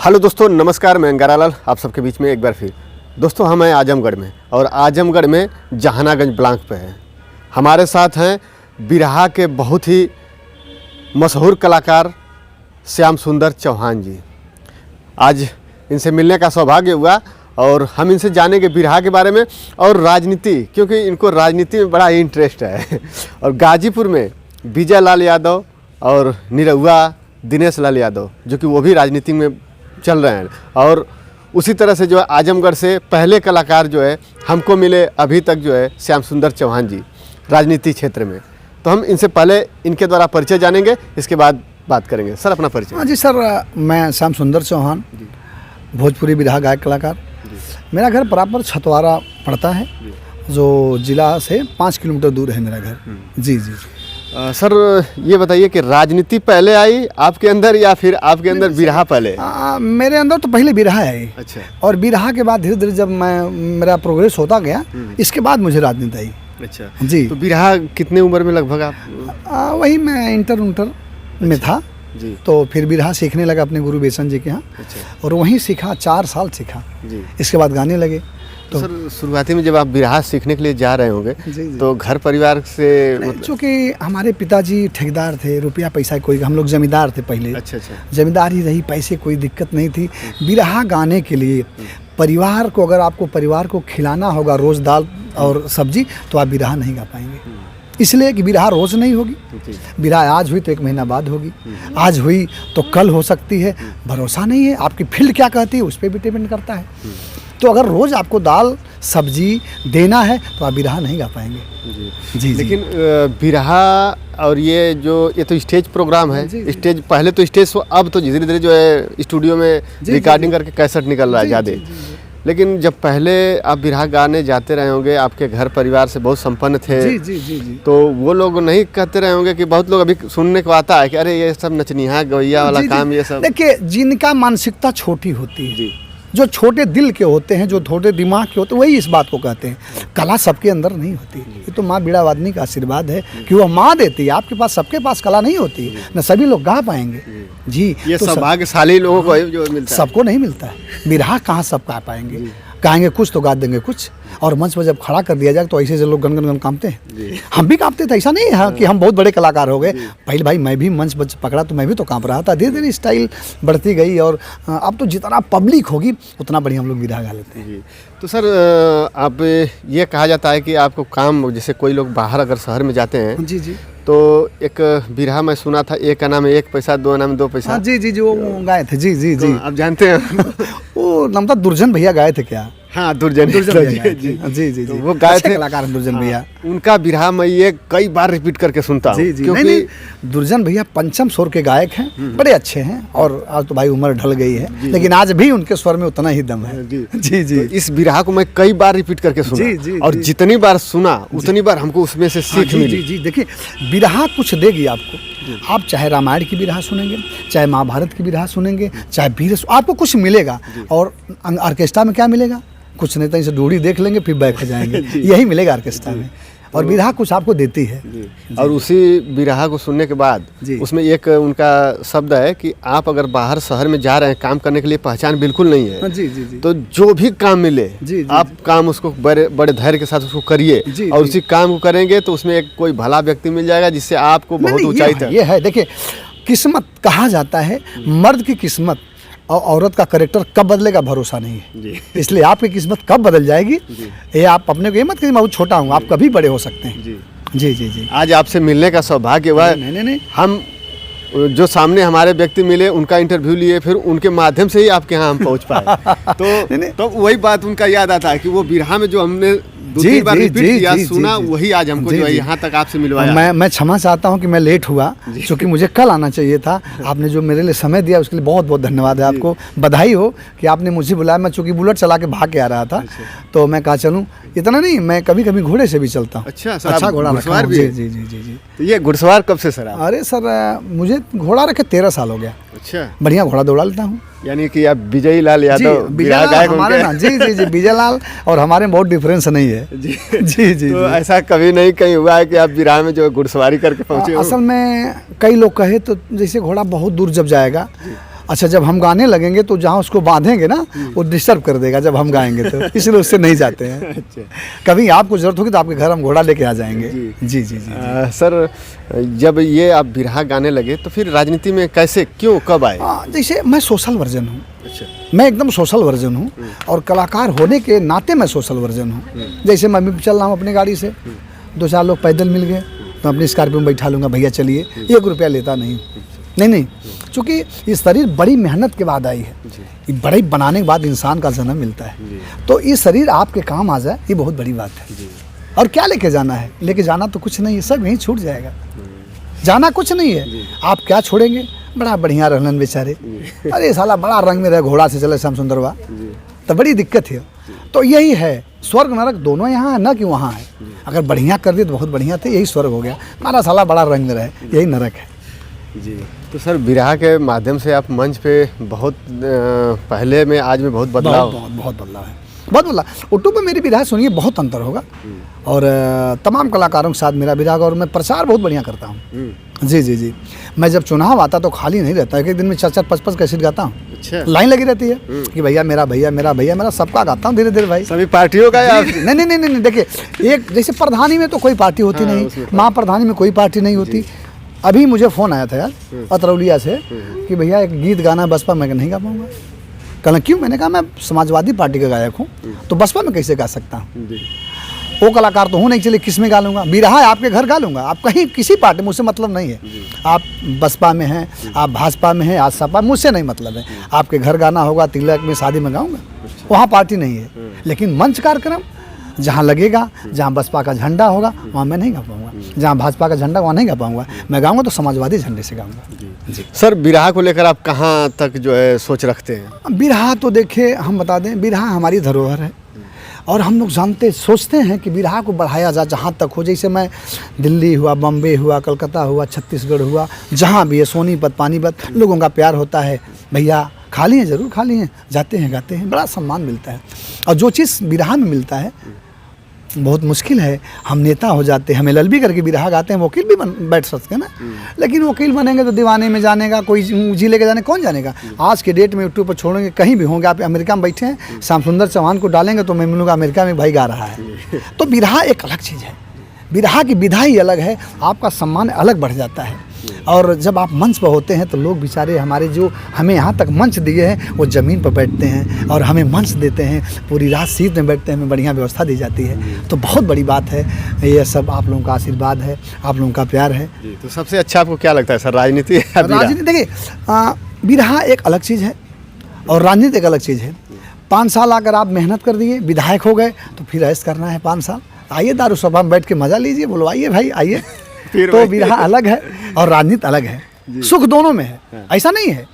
Hello दोस्तों, नमस्कार। मैं अंगारालाल आप सबके बीच में एक बार फिर। दोस्तों, हम हैं आजमगढ़ में और आजमगढ़ में जहानागंज ब्लॉक पे हैं। हमारे साथ हैं बिरहा के बहुत ही मशहूर कलाकार श्याम सुंदर चौहान जी। आज इनसे मिलने का सौभाग्य हुआ और हम इनसे जानेंगे बिरहा के बारे में और राजनीति, क्योंकि इनको राजनीति में बड़ा ही इंटरेस्ट है। और गाजीपुर में विजय लाल यादव और निरहुआ दिनेश लाल यादव, जो कि वो भी राजनीति में चल रहे हैं। और उसी तरह से जो है आजमगढ़ से पहले कलाकार जो है हमको मिले अभी तक जो है श्याम सुंदर चौहान जी राजनीति क्षेत्र में। तो हम इनसे पहले इनके द्वारा परिचय जानेंगे, इसके बाद बात करेंगे। सर, अपना परिचय। हाँ जी सर, मैं श्याम सुंदर चौहान, भोजपुरी बिरहा गायक कलाकार। मेरा घर प्रॉपर छतवारा पड़ता है, जो जिला से 5 किलोमीटर दूर है मेरा घर। जी जी। सर, ये बताइए कि राजनीति पहले आई आपके अंदर या फिर आपके अंदर बिरहा पहले? मेरे अंदर तो पहले बिरहा है। अच्छा। और बिरहा के बाद धीरे धीरे जब मेरा प्रोग्रेस होता गया, इसके बाद मुझे राजनीति आई। अच्छा जी। तो बिरहा कितने उम्र में लगभग आप? वही मैं इंटर में था जी। तो फिर बिरहा सीखने लगा अपने गुरु बेसन जी के यहाँ। अच्छा। और वहीं सीखा, 4 साल सीखा जी। इसके बाद गाने लगे। तो सर, शुरुआती में जब आप बिरहा सीखने के लिए जा रहे होंगे जी। तो घर परिवार से चूँकि हमारे पिताजी ठेकेदार थे, रुपया पैसा कोई, हम लोग जमींदार थे पहले। अच्छा। जमींदारी रही, पैसे कोई दिक्कत नहीं थी। बिरहा गाने के लिए परिवार को, अगर आपको परिवार को खिलाना होगा रोज़ दाल और सब्जी, तो आप बिरहा नहीं गा पाएंगे। इसलिए कि बिरहा रोज़ नहीं होगी। बिरहा आज हुई तो 1 महीना बाद होगी, आज हुई तो कल हो सकती है। भरोसा नहीं है, आपकी फील्ड क्या कहती है उस पर भी डिपेंड करता है। तो अगर रोज़ आपको दाल सब्जी देना है तो आप बिरहा नहीं गा पाएंगे। जी। लेकिन बिरहा और ये तो स्टेज प्रोग्राम है। जी। स्टेज पहले तो स्टेज, अब तो धीरे धीरे जो है स्टूडियो में रिकॉर्डिंग करके कैसेट निकल रहा है ज़्यादा। लेकिन जब पहले आप बिरहा गाने जाते रहे होंगे, आपके घर परिवार से बहुत संपन्न थे। जी। तो वो लोग नहीं कहते रहे होंगे कि बहुत लोग अभी सुनने को आता है कि अरे ये सब नचनिया गवैया वाला काम, ये सब? देखिए, जिनका मानसिकता छोटी होती है, जो छोटे दिल के होते हैं, जो छोटे दिमाग के होते हैं, वही इस बात को कहते हैं। कला सबके अंदर नहीं होती। ये तो माँ बीड़ा वादनी का आशीर्वाद है कि वह माँ देती है। आपके पास, सबके पास कला नहीं होती, न सभी लोग गा पाएंगे। जी, ये तो सौभाग्यशाली लोगों को जो मिलता है, सबको नहीं मिलता है। बिरहा कहाँ सब गा पाएंगे? गाएंगे कुछ तो गा देंगे कुछ। और मंच पर जब खड़ा कर दिया जाए तो ऐसे से लोग गन कांपते हैं। हम भी कांपते थे, ऐसा नहीं है कि हम बहुत बड़े कलाकार हो गए। पहले भाई मैं भी मंच पकड़ा तो मैं भी तो कांप रहा था। धीरे धीरे स्टाइल बढ़ती गई और अब तो जितना पब्लिक होगी उतना बढ़िया हम लोग बिरहा गा लेते हैं। तो सर, आप ये कहा जाता है कि आपको काम, जैसे कोई लोग बाहर अगर शहर में जाते हैं जी। तो एक बिरहा मैं सुना था, एक का नाम है 1 पैसा, 2 नाम 2 पैसा। जी, वो गाए थे। जी। तो आप जानते हैं वो नाम था दुर्जन भैया गाए थे क्या? हाँ, दुर्जन भैया। जी। तो वो गाए थे, कलाकार दुर्जन भैया। उनका बिरहा मैं ये कई बार रिपीट करके सुनता हूँ। जी। नहीं, दुर्जन भैया पंचम स्वर के गायक हैं, बड़े अच्छे हैं। और आज तो भाई उम्र ढल गई है, लेकिन आज भी उनके स्वर में उतना ही दम है। जी। तो इस बिरहा को मैं कई बार रिपीट करके सुना। जी। और जितनी बार सुना उतनी बार हमको उसमें से सीख मिली। जी। देखिए, बिरहा कुछ देगी आपको। आप चाहे रामायण की बिरहा सुनेंगे, चाहे महाभारत की बिरहा सुनेंगे, चाहे वीर, आपको कुछ मिलेगा। और ऑर्केस्ट्रा में क्या मिलेगा? कुछ नहीं, तो इसे डोरी देख लेंगे फिर बैठ जाएंगे। यही मिलेगा ऑर्केस्ट्रा में। और बिरहा कुछ आपको देती है। और उसी बिरहा को सुनने के बाद उसमें एक उनका शब्द है कि आप अगर बाहर शहर में जा रहे हैं काम करने के लिए, पहचान बिल्कुल नहीं है। जी। तो जो भी काम मिले आप काम उसको बड़े धैर्य के साथ उसको करिए। और उसी काम को करेंगे तो उसमें एक कोई भला व्यक्ति मिल जाएगा जिससे आपको बहुत ऊंचाई तक। ये है, देखिए, किस्मत कहा जाता है, मर्द की किस्मत और औरत का कैरेक्टर कब बदलेगा भरोसा नहीं है। इसलिए आपकी किस्मत कब बदल जाएगी ये आप अपने को ये मत कहिए मैं बहुत छोटा हूँ, आप कभी बड़े हो सकते हैं। जी। आज आपसे मिलने का सौभाग्य हुआ। नहीं। हम जो सामने हमारे व्यक्ति मिले, उनका इंटरव्यू लिए, फिर उनके माध्यम से ही आपके यहाँ हम पहुँच पाए। तो वही बात उनका याद आता है कि वो बिरहा में जो हमने 2-3 बार रिपीट किया, सुना, वही आज हमको जो है यहाँ तक आपसे मिलवाया। मैं क्षमा चाहता हूँ कि मैं लेट हुआ, क्योंकि मुझे कल आना चाहिए था। आपने जो मेरे लिए समय दिया उसके लिए बहुत बहुत धन्यवाद है आपको। बधाई हो कि आपने मुझे बुलाया। मैं चूँकि बुलेट चला के भाग के आ रहा था, तो मैं कहा चलूँ। इतना नहीं, मैं कभी कभी घोड़े से भी चलता हूँ। अच्छा घोड़ा रखा हूँ। जी। तो ये घुड़सवार कब से सर? अरे सर, मुझे घोड़ा रखे 13 साल हो गया। अच्छा। बढ़िया घोड़ा दौड़ा लेता हूँ। यानी कि आप विजय लाल यादव हमारे ना। जी विजय लाल और हमारे में बहुत डिफरेंस नहीं है। जी। तो ऐसा कभी नहीं कहीं हुआ है कि आप बिरहा में जो घुड़सवारी करके पहुंचे हो? असल में कई लोग कहे तो जैसे घोड़ा बहुत दूर जब जाएगा अच्छा जब हम गाने लगेंगे तो जहाँ उसको बांधेंगे ना वो डिस्टर्ब कर देगा जब हम गाएंगे तो इसलिए उससे नहीं जाते हैं। अच्छा। कभी आपको ज़रूरत होगी तो आपके घर हम घोड़ा लेके आ जाएंगे। जी। जी जी जी। सर जब ये आप बिरहा गाने लगे तो फिर राजनीति में कैसे, क्यों, कब आए? जैसे मैं सोशल वर्जन हूँ। अच्छा। मैं एकदम सोशल वर्जन हूँ और कलाकार होने के नाते मैं सोशल वर्जन हूँ। जैसे मैं भी चल रहा हूँ अपनी गाड़ी से, 2-4 लोग पैदल मिल गए तो अपनी स्कॉर्पियो में बैठा लूँगा, भैया चलिए, 1 रुपया लेता नहीं। नहीं, चूँकि ये शरीर बड़ी मेहनत के बाद आई है, ये बड़े बनाने के बाद इंसान का जन्म मिलता है, तो ये शरीर आपके काम आ जाए ये बहुत बड़ी बात है। और क्या लेके जाना है? लेके जाना तो कुछ नहीं है, सब यहीं छूट जाएगा। जाना कुछ नहीं है, आप क्या छोड़ेंगे? बड़ा बढ़िया रहलन बेचारे, अरे साला बड़ा रंग में रहे, घोड़ा से चले श्याम सुंदरवा, तो बड़ी दिक्कत है। तो यही है, स्वर्ग नरक दोनों यहाँ है, ना कि वहाँ है। अगर बढ़िया कर दिए तो बहुत बढ़िया थे, यही स्वर्ग हो गया। हमारा साला बड़ा रंग में रहे, यही नरक है। जी। तो सर बिरहा के माध्यम से आप मंच पे बहुत पहले में आज में बहुत बदलाव, बहुत बदलाव है, बहुत बदलाव। यूट्यूब पे मेरी बिरहा सुनिए, बहुत अंतर होगा। और तमाम कलाकारों के साथ मेरा बिरहा और मैं प्रचार बहुत बढ़िया करता हूँ। जी जी जी। मैं जब चुनाव आता तो खाली नहीं रहता, एक दिन में 4-4, 5-5 कैसेट गाता हूँ। अच्छा। लाइन लगी रहती है कि भैया मेरा, भैया मेरा, भैया मेरा, सबका गाता हूँ धीरे धीरे भाई। सभी पार्टियों का या? नहीं नहीं नहीं नहीं, देखिए एक जैसे प्रधानी में तो कोई पार्टी होती नहीं, माँ प्रधानी में कोई पार्टी नहीं होती। अभी मुझे फ़ोन आया था यार अतरौलिया से कि भैया एक गीत गाना बसपा में नहीं गा पाऊँगा। कहना क्यों? मैंने कहा मैं समाजवादी पार्टी का गायक हूँ तो बसपा में कैसे गा सकता हूँ? वो कलाकार तो हूँ नहीं, चलिए किस में गा लूँगा? बिरहा आपके घर गा लूँगा, आप कहीं किसी पार्टी, मुझसे मतलब नहीं है। आप बसपा में हैं, आप भाजपा में हैं, आज सपा, मुझसे नहीं मतलब है। आपके घर गाना होगा, तिलक में, शादी में गाऊँगा, वहाँ पार्टी नहीं है। लेकिन मंच कार्यक्रम जहाँ लगेगा, जहाँ बसपा का झंडा होगा वहाँ मैं नहीं गा पाऊँगा, जहाँ भाजपा का झंडा वहाँ नहीं गा पाऊँगा। मैं गाऊँगा तो समाजवादी झंडे से गाऊँगा। जी। सर बिरहा को लेकर आप कहाँ तक जो है सोच रखते हैं? बिरहा तो देखिए हम बता दें, बिरहा हमारी धरोहर है और हम लोग जानते सोचते हैं कि बिरहा को बढ़ाया जाए जहाँ तक हो। जैसे मैं दिल्ली हुआ, बम्बे हुआ, कलकत्ता हुआ, छत्तीसगढ़ हुआ, जहाँ भी है, सोनीपत, पानीपत, लोगों का प्यार होता है। भैया खाली हैं, ज़रूर खाली हैं, जाते हैं, गाते हैं, बड़ा सम्मान मिलता है। और जो चीज़ बिरहा में मिलता है बहुत मुश्किल है। हम नेता हो जाते हैं, हम LLB करके बिरहा गाते हैं, वकील भी बैठ सकते हैं ना, लेकिन वकील बनेंगे तो दीवाने में जाने का, कोई जिले के जाने कौन जानेगा? आज के डेट में यूट्यूब पर छोड़ेंगे, कहीं भी होंगे, आप अमेरिका में बैठे हैं, श्याम सुंदर चौहान को डालेंगे तो मैं मिलूँगा अमेरिका में भाई गा रहा है। तो बिरहा एक अलग चीज़ है, बिरहा की विधा ही अलग है, आपका सम्मान अलग बढ़ जाता है। और जब आप मंच पर होते हैं तो लोग बेचारे हमारे जो हमें यहाँ तक मंच दिए हैं वो ज़मीन पर बैठते हैं और हमें मंच देते हैं, पूरी रात सीट में बैठते हैं, हमें बढ़िया व्यवस्था दी जाती है। तो बहुत बड़ी बात है, ये सब आप लोगों का आशीर्वाद है, आप लोगों का प्यार है। तो सबसे अच्छा आपको क्या लगता है सर, राजनीति या बिरहा? राजनीति देखिए, बिरहा एक अलग चीज़ है और राजनीति एक अलग चीज़ है। 5 साल अगर आप मेहनत कर दिए, विधायक हो गए, तो फिर ऐश करना है 5 साल, आइए दारू सभा में बैठ के मज़ा लीजिए, बोलो आइए भाई आइए। तो बिरहा अलग है और राजनीति अलग है, सुख दोनों में है। ऐसा नहीं है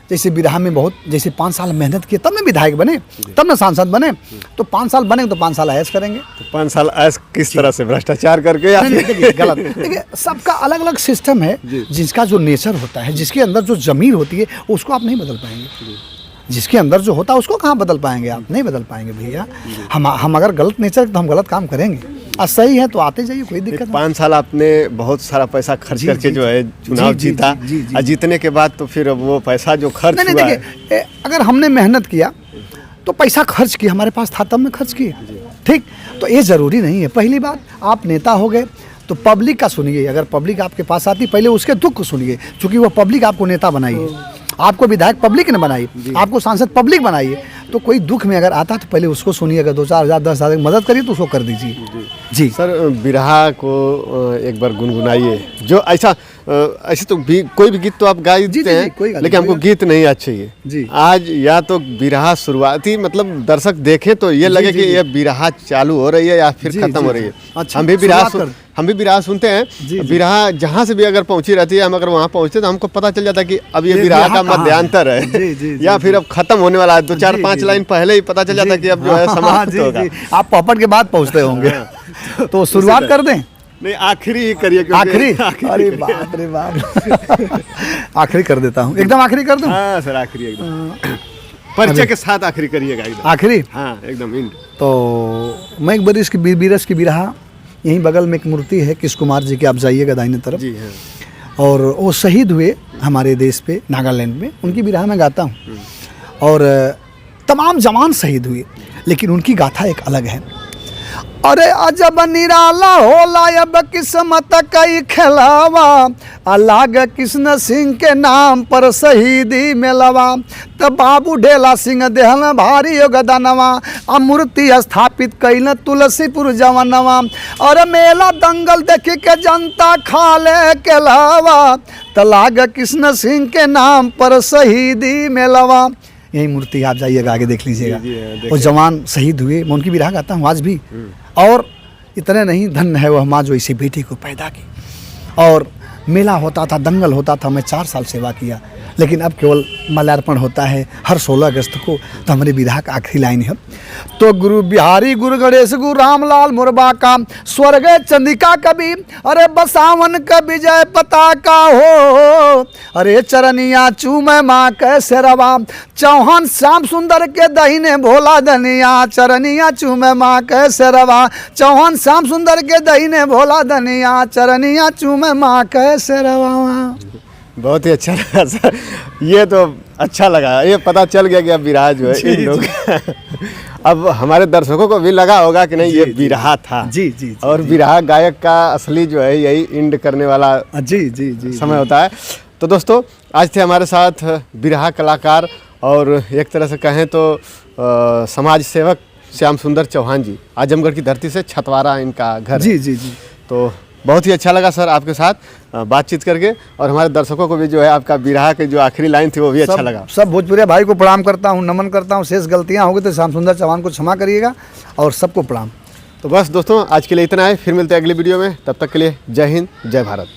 जैसे बिरहा में बहुत, जैसे 5 साल मेहनत किए तब ना विधायक बने, तब ना सांसद बने, तो 5 साल बने तो 5 साल ऐश करेंगे। तो 5 साल ऐश किस तरह से, भ्रष्टाचार करके या? देखिए गलत, देखिए सबका अलग अलग सिस्टम है, जिसका जो नेचर होता है, जिसके अंदर जो ज़मीर होती है उसको आप नहीं बदल पाएंगे। जिसके अंदर जो होता है उसको कहाँ बदल पाएंगे? आप नहीं बदल पाएंगे भैया। हम अगर गलत नेचर तो हम गलत काम करेंगे, और सही है तो आते जाइए, कोई दिक्कत नहीं। 5 साल आपने बहुत सारा पैसा खर्च करके जो है चुनाव जीता, और जीतने के बाद तो फिर वो पैसा जो खर्च हुआ, नहीं देखिए, अगर हमने मेहनत किया तो पैसा खर्च किया, हमारे पास था तब में खर्च किया, ठीक। तो ये ज़रूरी नहीं है। पहली बात, आप नेता हो गए तो पब्लिक का सुनिए, अगर पब्लिक आपके पास आती पहले उसके दुख को सुनिए, क्योंकि वो पब्लिक आपको नेता बनाई है, आपको विधायक पब्लिक ने बनाई, आपको सांसद पब्लिक बनाई है। तो कोई दुख में अगर आता तो पहले उसको सुनिए, अगर 2-4 हज़ार 10 हज़ार मदद करिए तो उसको कर दीजिए। जी सर बिरहा को एक बार गुनगुनाइए, जो ऐसा ऐसे तो कोई भी गीत तो आप गा देते हैं, लेकिन हमको गीत नहीं याद चाहिए आज। या तो बिरहा शुरुआती मतलब दर्शक देखें तो ये लगे कि ये बिरहा चालू हो रही है या फिर खत्म हो रही है। हम भी बिरहा सुनते हैं, बिरहा जहाँ से भी अगर पहुँची रहती है, हम अगर वहाँ पहुँचते तो हमको पता चल जाता है कि अब ये बिरहा का मध्यांतर है या फिर अब खत्म होने वाला है। 2-4-5 लाइन पहले ही पता चल जाता है कि अब जो है समाप्त होगा। आप पॉपट के बाद पहुँचते होंगे, तो शुरुआत कर दें? नहीं, आखिरी ही करिए। आखिरी? अरे बाप रे बाप। आखिरी कर देता हूँ, एकदम आखिरी कर दूँ? हाँ सर, आखिरी एकदम परिचय के साथ आखिरी करिएगा एकदम। आखिरी? हाँ एकदम इंड। तो मैं एक बार इसकी बीरस की बिरहा, यहीं बगल में एक मूर्ति है किस कुमार जी की, आप जाइएगा दाहिने तरफ। जी हाँ। और वो शहीद हुए हमारे देश पे नागालैंड में, उनकी बिरहा में गाता हूँ। और तमाम जवान शहीद हुए, लेकिन उनकी गाथा एक अलग है। अरे अजब निराला होला अब किस्मत कई खिलावा, अलाग कृष्ण सिंह के नाम पर शहीदी मिलवा। तब बाबू ढेला सिंह देहल भारी योगदानवा, मूर्ति स्थापित कैल तुलसीपुर जवनवा। और मेला दंगल देख के जनता खाले के लावा, तलाग कृष्ण सिंह के नाम पर शहीदी मिलवा। यही मूर्ति आप जाइएगा, आगे देख लीजिएगा। वो जवान शहीद हुए, मैं उनकी बिरहा गाता हूँ आज भी। और इतने नहीं, धन्य है वह माँ जो इसी बेटी को पैदा की। और मेला होता था, दंगल होता था, मैं 4 साल सेवा किया, लेकिन अब केवल माल्यार्पण होता है हर 16 अगस्त को। तो हमारे विधा का आखिरी लाइन है, तो गुरु बिहारी गुरु गणेश गुरु रामलाल मुरबा का स्वर्ग चंदिका कवि, अरे बसावन का विजय पताका हो। अरे चरनिया चूमे माँ कैसे रवा, चौहान श्याम सुंदर के दहीने भोला धनिया। चरनिया चूमे माँ कैसे रवा, चौहान श्याम सुंदर के दहीने भोला धनिया। चरनिया चूमे माँ कैसे रवा। बहुत ही अच्छा लगा सर, ये तो अच्छा लगा, ये पता चल गया कि अब बिरहा जो है इन लोग अब हमारे दर्शकों को भी लगा होगा कि नहीं ये बिरहा था। जी और बिरहा गायक का असली जो है यही इंड करने वाला जी समय होता है। तो दोस्तों आज थे हमारे साथ बिरहा कलाकार और एक तरह से कहें तो समाज सेवक श्याम सुंदर चौहान जी। आजमगढ़ की धरती से छतवारा इनका घर है। जी। तो बहुत ही अच्छा लगा सर आपके साथ बातचीत करके, और हमारे दर्शकों को भी जो है आपका बिरहा की जो आखिरी लाइन थी वो भी अच्छा लगा। सब भोजपुरिया भाई को प्रणाम करता हूँ, नमन करता हूँ। शेष गलतियाँ होंगी तो श्याम सुंदर चौहान को क्षमा करिएगा, और सबको प्रणाम। तो बस दोस्तों आज के लिए इतना है, फिर मिलते हैं अगली वीडियो में, तब तक के लिए जय हिंद जय भारत।